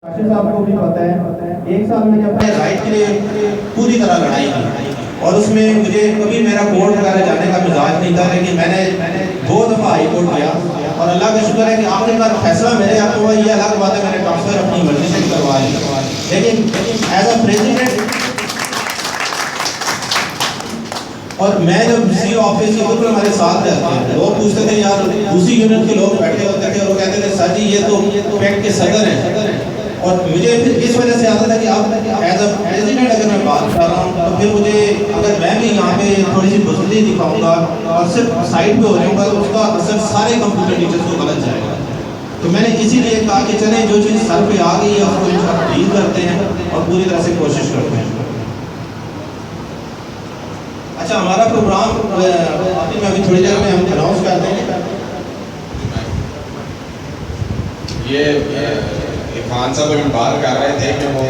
काशिफ साहब को भी पता है, एक साल में जब मैंने राइट के लिए पूरी तरह लड़ाई की और उसमें मुझे कभी मेरा कोर्ट वगैरह जाने का मिजाज नहीं था, लेकिन मैंने 2 दफ़ा हाई कोर्ट गया और अल्लाह का शुक्र है कि आखिरकार फैसला मेरे हाथ हुआ। ये अलग बात है, मैंने ट्रांसफ़र अपनी मर्जी से करवा ली, लेकिन एज अ प्रेसिडेंट और मैं जब सी ऑफिस के बिल्कुल हमारे साथ रहते हैं, लोग पूछते थे यार दूसरी यूनियन के लोग बैठे होते थे और वो कहते थे सर जी ये तो पैक्ट के सदर हैं। और मुझे फिर इस वजह से आता था कि अब एज अ प्रेसिडेंट अगर मैं बात कर रहा हूँ तो फिर मुझे अगर मैं भी यहाँ पे थोड़ी सी बुजदिली दिखाऊंगा और सिर्फ साइड पे हो जाऊँगा तो उसका असर सारे कंप्यूटर टीचर्स को गलत जाएगा। तो मैंने इसीलिए कहा कि चलें जो चीज़ सर पे आ गई है उसको डील करते हैं और पूरी तरह से कोशिश करते हैं। अच्छा, हमारा प्रोग्राम में अभी थोड़ी देर में हम अनाउंस कर देंगे। ये खान साहब अभी बात कर रहे थे कि वो